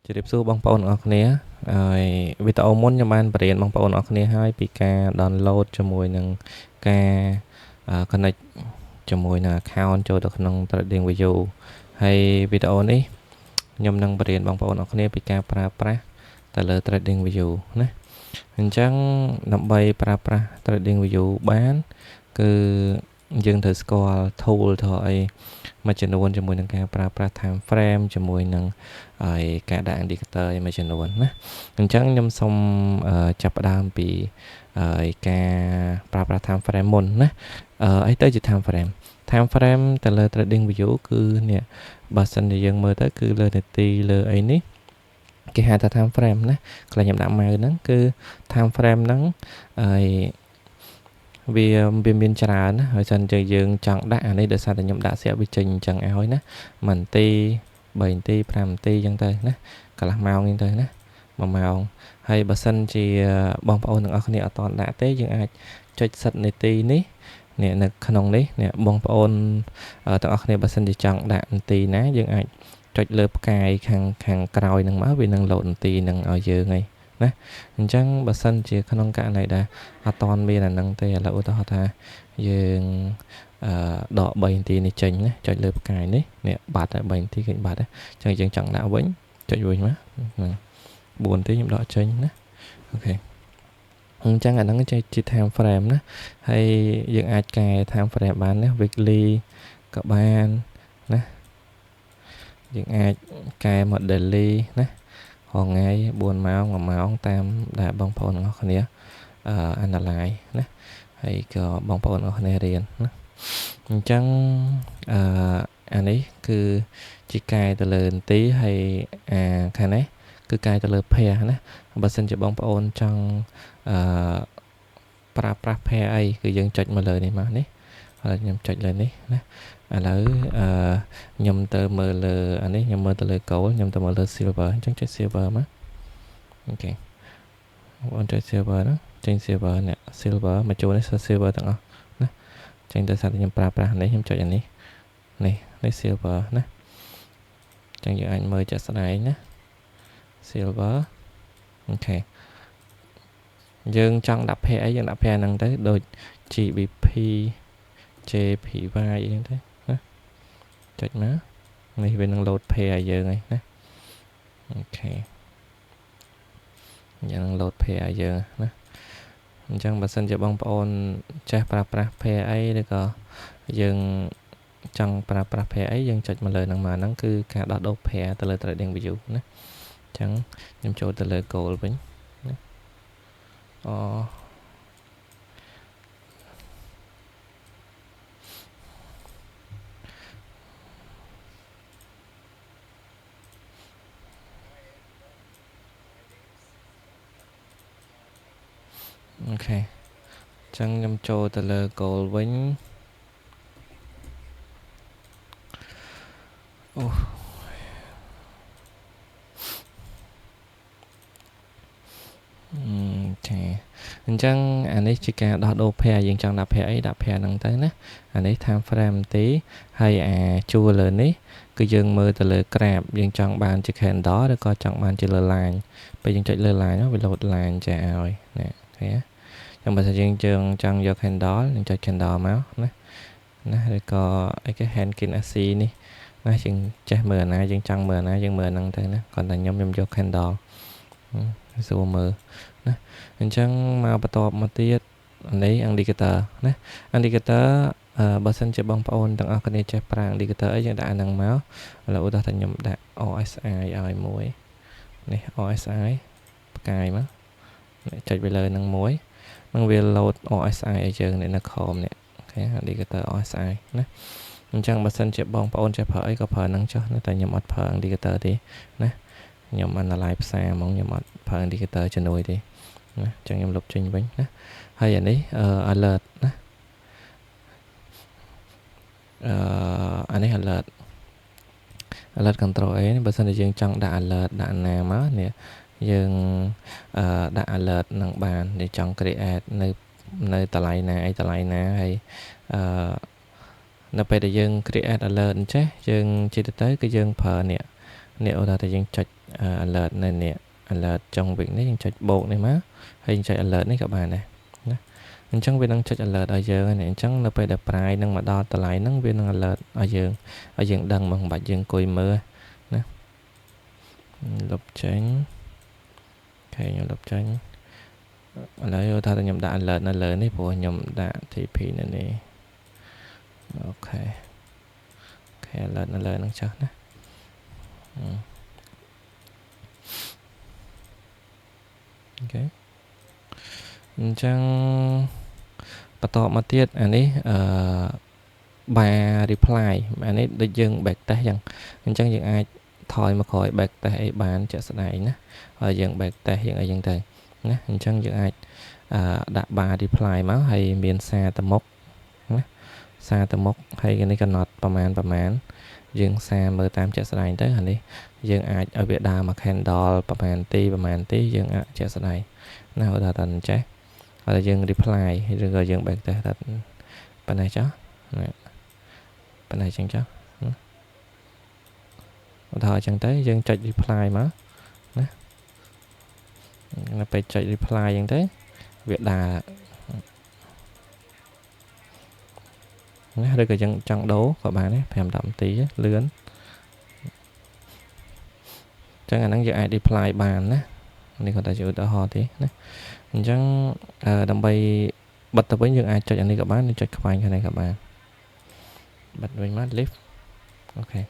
ជម្រាបសួរបងប្អូនអរគ្នាហើយវីដេអូមុនខ្ញុំបានបរៀនបងប្អូនអរគ្នាហើយពីការ download ជាមួយនឹងការ connect ជាមួយនឹង account ចូលទៅក្នុង TradingView ហើយវីដេអូនេះខ្ញុំនឹងបរៀនបងប្អូនអរគ្នាពីការប្រើប្រាស់ទៅលើ TradingView ណាអញ្ចឹងដើម្បីប្រើប្រាស់ TradingView បានគឺយើងត្រូវស្គាល់ tool ទៅអីមួយចំនួនជាមួយនឹងការប្រើប្រាស់ time frame ជាមួយនឹងហើយការដាក់ indicator មួយចំនួនណាអញ្ចឹងខ្ញុំសូមចាប់ផ្ដើមពីការប្រើប្រាស់ time frame មុនណាអីទៅជា time frame ទៅលើ TradingView គឺនេះបើសិនជាយើងមើលទៅគឺលើនាទីលើអីនេះគេហៅថា time frame ណាខ្លះខ្ញុំដាក់ម៉ៅហ្នឹងគឺ time frame ហ្នឹងហើយវាមានច្រើនណាហើយសិនជាយើងចង់ដាក់អានេះដោយសារតែខ្ញុំដាក់ស្រាប់វាចេញអញ្ចឹងឲ្យណា1នាទី3នាទី5នាទីអញ្ចឹងទៅណាកន្លះម៉ោងអញ្ចឹងទៅណា1ម៉ោងហើយបើសិនជាបងប្អូនទាំងអស់គ្នាអត់ទាន់ដាក់ទេយើងអាចចុចសិតនាទីនេះនៅក្នុងនេះបងប្អូនទាំងអស់គ្នាបើសិនជាចង់ដាក់នាទីណាយើងអាចចុចលើផ្កាយខាងក្រោយហ្នឹងមកវានឹងលោតនាទីហ្នឹងឲ្យយើងហើយណាអញ្ចឹងបើសិនជាក្នុងករណីដែលអត់តន់មានអាហ្នឹងទេឥឡូវឧទាហរណ៍ថាយើងដក3នាទីនេះចេញណាចុចលើផ្កាយនេះបាត់ហើយ3នាទីឃើញបាត់ហើយអញ្ចឹងយើងចង់ដាក់វិញចុចវិញមក4នាទីខ្ញុំដកចេញណាអូខេអញ្ចឹងអាហ្នឹងជា time frame ណាហើយយើងអាចកែ time frame បានណា weekly ក៏បានណាយើងអាចកែមក daily ណាថ្ងៃ4ម៉ោង1ម៉ោងតាមដែលបងប្អូនទាំងអស់គ្នាanalyze ណាហើយក៏បងប្អូនទាំងអស់គ្នារៀនណាអញ្ចឹងអានេះគឺជាកែទៅលើនាទីហើយខាងនេះគឺកែទៅលើ pair ណាបើសិនជាបងប្អូនចង់ប្រើប្រាស់ pair អីគឺយើងចុចមកលើនេះមកនេះហើយខ្ញុំចុចលើនេះណាឥឡូវខ្ញុំទៅមើលលើអានេះខ្ញុំមើលទៅលើ gold ខ្ញុំទៅមើលលើ silver អញ្ចឹងចុច silver មកអូខេបងចុច silver ណាចេញ silver នេះ silver មកចូលនេះ silver ទាំងអស់ណាចេញទៅសារខ្ញុំប្រើប្រាស់នេះខ្ញុំចុចអានេះនេះ silver ណាអញ្ចឹងយើងអាចមើលចាក់ស្ដែងណា silver អូខេយើងចង់ដាក់ pair អីយើងដាក់ pair ហ្នឹងទៅដូច GBP JPY អីហ្នឹងទៅណាចុចមកនេះវានឹង load pair ឲ្យយើងហើយណាអូខេយើងនឹង load pair ឲ្យយើងណាអញ្ចឹងបើសិនជាបងប្អូនចេះប្រើប្រាស់ pair អីឬក៏យើងចង់ប្រើប្រាស់ pair អីយើងចុចមកលើហ្នឹងមកហ្នឹងគឺការដោះដូរ pair ទៅលើ TradingView ណាអញ្ចឹងខ្ញុំចូលទៅលើ goal វិញណាអូខេអញ្ចឹងខ្ញុំចូលទៅលើ goal វិញអូចាអញ្ចឹងអានេះជាការដោះដូរ pair យើងចង់ដាក់ pair អីដាក់ pair ហ្នឹងទៅណាអានេះ time frame ទេហើយជួរលើនេះគឺយើងមើលទៅលើ graph យើងចង់បានជា candle ឬក៏ចង់បានជាលើ line ពេលយើងចុចលើ line វា load line ចាឲ្យណាឃើញទេបើសិនយើងចង់យក candle យើងចុច candle មកណាឬក៏អីគេ Hankin AC នេះណាយើងចេះមើលអាណាយើងចង់មើលអាណាយើងមើលហ្នឹងទៅណាគាត់តែខ្ញុំយក candle សួរមើលណាអញ្ចឹងមកបន្តមកទៀតនេះ indicator ណា indicator បើសិនជាបងប្អូនទាំងអស់គ្នាចេះប្រើ indicator អីយើងដាក់អាហ្នឹងមកឥឡូវឧទាហរណ៍ថាខ្ញុំដាក់ RSI ឲ្យមួយនេះ RSI ផ្កាយមកចុចវាលើនឹងមួយនឹងវា load RSI ឲ្យយើងនៅ Chrome នេះអូខេ indicator RSI ណាអញ្ចឹងបើសិនជាបងប្អូនចេះប្រើអីក៏ប្រើហ្នឹងចុះតែខ្ញុំអត់ប្រើ indicator ទេណាខ្ញុំ analyze ផ្សារហ្មងខ្ញុំអត់ប្រើ indicator ជំនួយទេណាអញ្ចឹងខ្ញុំលុបចេញវិញណាហើយអានេះ alert ណាអានេះ alert control A បើសិនជាយើងចង់ដាក់ alert ដាក់ណាមកនេះយើងដាក់ alert នឹងបានយើងចង់ create នៅតម្លៃណាអីតម្លៃណាហើយនៅពេលដែលយើង create alert អញ្ចេះយើងជាទៅគឺយើងប្រើនេះឧទាហរណ៍ថាយើងចុច alert នៅនេះ alert ចុងវិញនេះយើងចុចបូកនេះមកហើយយើងចុច alert នេះក៏បានដែរណាអញ្ចឹងវានឹងចុច alert ឲ្យយើងហ្នឹងអញ្ចឹងនៅពេលដែលប្រាយនឹងមកដល់តម្លៃហ្នឹងវានឹង alert ឲ្យយើងដឹងមកមិនបាច់យើងអង្គុយមើលណាលុបចេញអូខេខ្ញុំលុបចេញឥឡូវថាខ្ញុំដាក់ alert នៅលើនេះព្រោះខ្ញុំដាក់ TP នៅនេះអូខេ alert នៅលើហ្នឹងចុះណាអូខេអញ្ចឹងបន្តមកទៀតអានេះបារ reply អានេះដូចយើង back test អញ្ចឹងយើងអាចថយមកក្រោយ back test អីបានជាក់ស្ដែងណាហើយយើង back test យើងអីចឹងទៅណាអញ្ចឹងយើងអាចដាក់បារ reply មកហើយមានសារទៅមុខណាសារទៅមុខហើយនេះកំណត់ប្រមាណយើងសារមើលតាមជាក់ស្ដែងទៅអានេះយើងអាចឲ្យវាដើរមក candle ប្រមាណទីយើងអាចជាក់ស្ដែងណាឧទាហរណ៍ថាអញ្ចេះហើយយើង reply ឬក៏យើង back test ថាប៉ុណ្ណេះចុះប៉ុណ្ណេះចឹងចុះឧទាហរណ៍ចឹងទៅយើងចុច reply មកណានៅពេលចុច reply ចឹងទៅវាដើរណាឬក៏យើងចង់ដូរក៏បានដែរ5-10នាទីលឿនចឹងអាហ្នឹងយើងអាច reply បានណានេះគាត់តែជាឧទាហរណ៍ទេណាអញ្ចឹងដើម្បីបិទទៅវិញយើងអាចចុចអានេះក៏បានចុចខ្វែងខាងនេះក៏បានបិទវិញមក lift អូខេ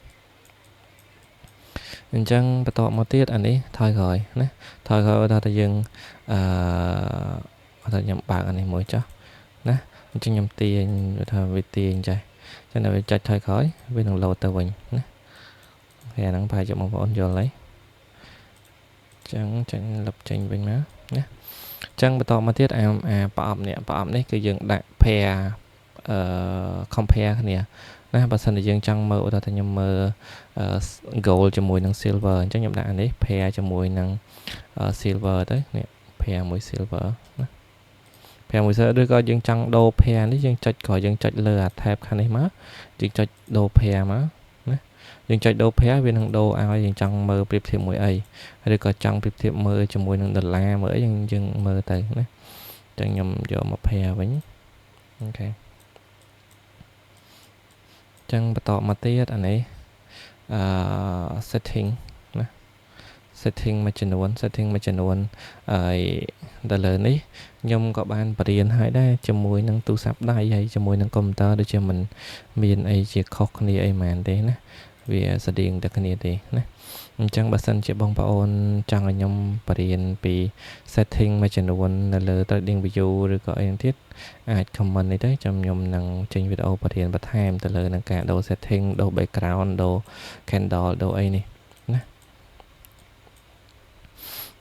អញ្ចឹងបន្តមកទៀតអានេះថយក្រោយណាថយក្រោយថាយើងថាខ្ញុំបើកអានេះមួយចុះណាអញ្ចឹងខ្ញុំទាញថាវាទាញចេះអញ្ចឹងដល់វាចុចថយក្រោយវានឹងលោតទៅវិញណាហើយអាហ្នឹងប្រហែលជាបងប្អូនយល់ហើយអញ្ចឹងចេញលុបចេញវិញមកណាអញ្ចឹងបន្តមកទៀតប្រអប់នេះគឺយើងដាក់ pair compare គ្នាណាបើសិនជាយើងចង់មើលឧទាហរណ៍ថាខ្ញុំមើល gold ជាមួយនឹង silver អញ្ចឹងខ្ញុំដាក់អានេះ pair ជាមួយនឹង silver ទៅនេះ pair មួយ silver ណា pair មួយ silver ឬក៏យើងចង់ដូរ pair នេះយើងចុចក្រោយយើងចុចលើអា tab ខាងនេះមកយើងចុចដូរ pair មកណាយើងចុចដូរ pair វានឹងដូរឲ្យយើងចង់មើលប្រៀបធៀបមួយអីឬក៏ចង់ប្រៀបធៀបមើលជាមួយនឹងដុល្លារមើលអីយើងមើលទៅណាអញ្ចឹងខ្ញុំយកមក pair វិញអូខេចឹងបន្តមកទៀតអានេះsetting ណា setting មួយចំនួនហើយដល់លើនេះខ្ញុំក៏បានបរៀនឲ្យដែរជាមួយនឹងទូរស័ព្ទដៃហើយជាមួយនឹងកុំព្យូទ័រដូចជាមិនមានអីជាខុសគ្នាអីហ្មងទេណាវាស្តៀងតែគ្នាទេណាអញ្ចឹងបើសិនជាបងប្អូនចង់ឲ្យខ្ញុំបរៀនពី setting មួយចំនួននៅលើ TradingView ឬក៏អីទៀតអាច comment នេះទៅខ្ញុំនឹងចេញវីដេអូបរៀនបន្ថែមទៅលើនឹងការដូរ setting ដូរ background ដូរ candle ដូរអីនេះណា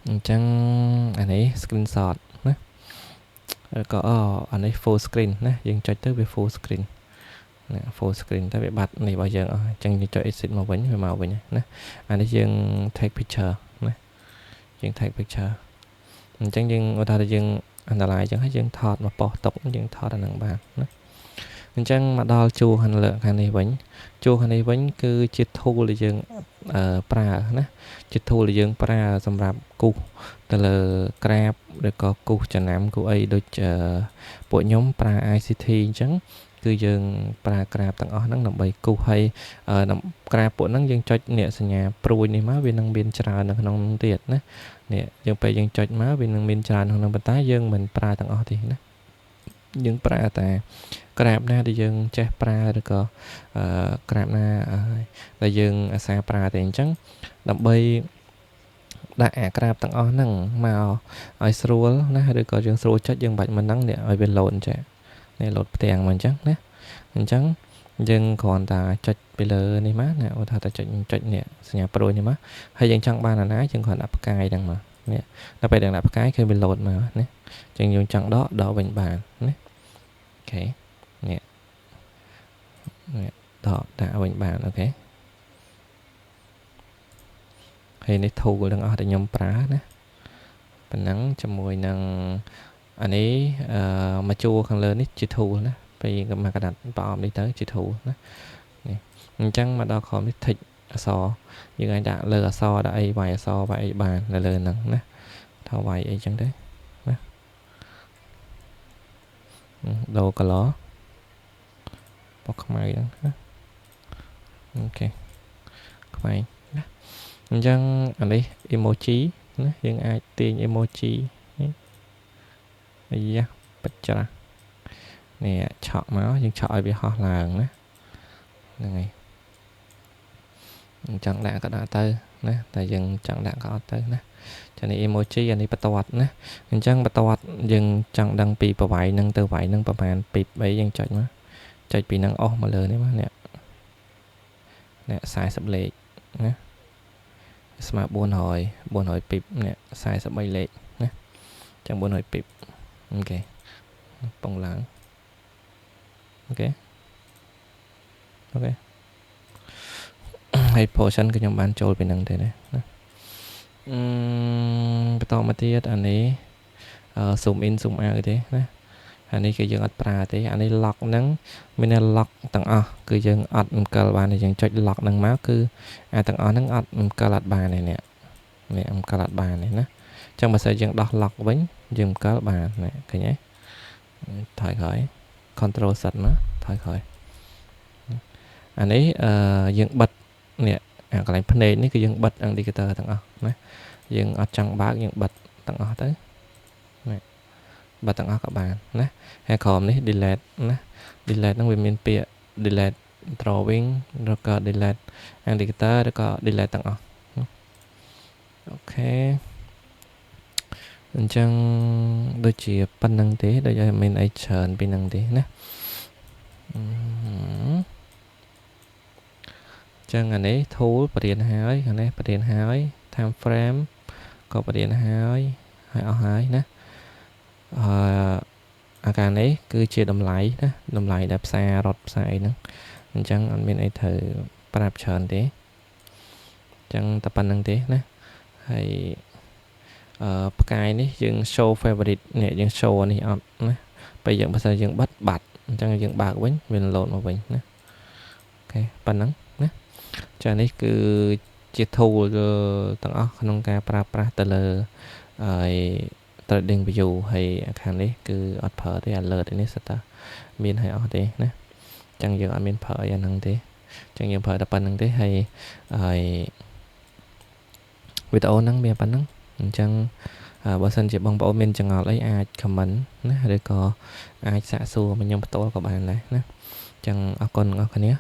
អញ្ចឹងអានេះ screenshot ណាក៏អានេះ full screen ណាយើងចុចទៅវា full screen ណា full screen តែវាបាត់នេះរបស់យើងអស់អញ្ចឹងយើងចុច exit មកវិញវាមកវិញណាអានេះយើង take picture ណាយើង take picture អញ្ចឹងយើងឧទាហរណ៍ថាយើង analyze អញ្ចឹងហើយយើងថតមកប៉ុស្តិ៍ទុកយើងថតអាហ្នឹងបានណាអញ្ចឹងមកដល់ជួរខាងលើខាងនេះវិញគឺជា tool ដែលយើងប្រើណាជា tool ដែលយើងប្រើសម្រាប់គូសទៅលើ graph ឬក៏គូសចំណាំគូអីដូចពួកខ្ញុំប្រើ ICT អញ្ចឹងគឺយើងប្រើ graph ទាំងអស់ហ្នឹងដើម្បីគូសហើយgraph ពួកហ្នឹងយើងចុចនេះសញ្ញាព្រួយនេះមកវានឹងមានច្រើននៅក្នុងនោះទៀតណានេះយើងពេលយើងចុចមកវានឹងមានច្រើនក្នុងនោះប៉ុន្តែយើងមិនប្រើទាំងអស់ទេណាយើងប្រើតែ graph ណាដែលយើងចេះប្រើឬក៏graph ណាដែលយើងអាសាប្រើតែអញ្ចឹងដើម្បីដាក់អា graph ទាំងអស់ហ្នឹងមកឲ្យស្រួលណាឬក៏យើងស្រួលចុចយើងបាច់មិនហ្នឹងនេះឲ្យវាលោតអញ្ចឹងនេះលោតផ្ទាំងមកអញ្ចឹងណាអញ្ចឹងយើងគ្រាន់តែចុចពីលើនេះមកណាឧទាហរណ៍ថាចុចនេះសញ្ញាព្រួយនេះមកហើយយើងចង់បានអាណាយើងគ្រាន់ដាក់ផ្កាយហ្នឹងមកនេះដល់ពេលដាក់ផ្កាយគឺវាលោតមកណាអញ្ចឹងយើងចង់ដកវិញបានណាអូខេនេះដាក់វិញបានអូខេហើយនេះ tool ទាំងអស់ដែលខ្ញុំប្រើណាប៉ុណ្ណឹងជាមួយនឹងអានេះមកជួរខាងលើនេះជា tool ណាពេលមកកដាត់ប្រអប់នេះទៅជា tool ណានេះអញ្ចឹងមកដល់ column នេះ tick អសយើងអាចដាក់លើអសដាក់អីវាយអសវាយអីបាននៅលើហ្នឹងណាថាវាយអីចឹងទេណាដូរ color ពណ៌ខ្មៅហ្នឹងណាអូខេខ្មៅណាអញ្ចឹងអានេះ emoji ណាយើងអាចទាញ emoji អាយ៉ាបច្ចាស់នេះឆក់មកយើងឆក់ឲ្យវាហោះឡើងណាហ្នឹងហើយចង់ដាក់ក៏ដាក់ទៅណាតែយើងចង់ដាក់ក៏អត់ទៅណាចានេះ emoji អានេះបន្ទាត់ណាអញ្ចឹងបន្ទាត់យើងចង់ដឹងពីប្រវាយនឹងទៅវាយនឹងប្រហែលពី3យើងចុចមកចុចពីនឹងអស់មកលើនេះមកនេះ40លេខណាស្មើ400ពីបនេះ43លេខណាចឹង400ពីបអូខេពងឡើងអូខេហើយ portion ខ្ញុំបានចូលពីនឹងទេណាបន្តមកទៀតអានេះzoom in zoom out ទេណាអានេះគឺយើងអត់ប្រើទេអានេះ lock ហ្នឹងមាន lock ទាំងអស់គឺយើងអត់អង្គលបានទេយើងចុច lock ហ្នឹងមកគឺអាទាំងអស់ហ្នឹងអត់អង្គលអត់បានទេនេះអង្គលអត់បានទេណាអញ្ចឹងបើសិនយើងដោះ lock វិញយើងអង្គលបានណាឃើញទេថយក្រោយ control set មកថយក្រោយអានេះយើងបិទនេះអាកន្លែងភ្នែកនេះគឺយើងបិទ indicator ទាំងអស់ណាយើងអត់ចង់បើកយើងបិទទាំងអស់ទៅណាបិទទាំងអស់ក៏បានណាហើយក្រោមនេះ delete ណា delete ហ្នឹងវាមានពាក្យ delete drawing ឬក៏ delete indicator ឬក៏ delete ទាំងអស់អូខេអញ្ចឹងដូចជាប៉ុណ្្នឹងទេដូចឲ្យមានអីច្រើនពីហ្នឹងទេណាចឹងអានេះ tool បរៀនហើយអានេះបរៀនហើយ time frame ក៏បរៀនហើយអស់ហើយណាអាការនេះគឺជាតម្លៃណាតម្លៃដែលផ្សាររត់ផ្សាយហ្នឹងអញ្ចឹងអត់មានអីត្រូវប្រាប់ច្រើនទេអញ្ចឹងតែប៉ុណ្្នឹងទេណាហើយផ្កាយនេះយើង show favorite នេះយើង show នេះអត់ណាពេលយើងបើសិនយើងបិទបាត់អញ្ចឹងយើងបើកវិញវា load មកវិញណាអូខេប៉ុណ្ណឹងណាចានេះគឺជា tool ទាំងអស់ក្នុងការប្រើប្រាស់ទៅលើហើយ trading view ហើយខាងនេះគឺអត់ប្រើទេ alert នេះសិតតាមានឲ្យអស់ទេណាអញ្ចឹងយើងអត់មានប្រើអីអាហ្នឹងទេអញ្ចឹងយើងប្រើតែប៉ុណ្្នឹងទេហើយវីដេអូហ្នឹងមានប៉ុណ្្នឹងអញ្ចឹងបើសិនជាបងប្អូនមានចង្អល់អីអាច comment ណាឬក៏អាចសាកសួរមកខ្ញុំផ្ទាល់ក៏បានដែរណាអញ្ចឹងអរគុណអ្នកនរគ្នា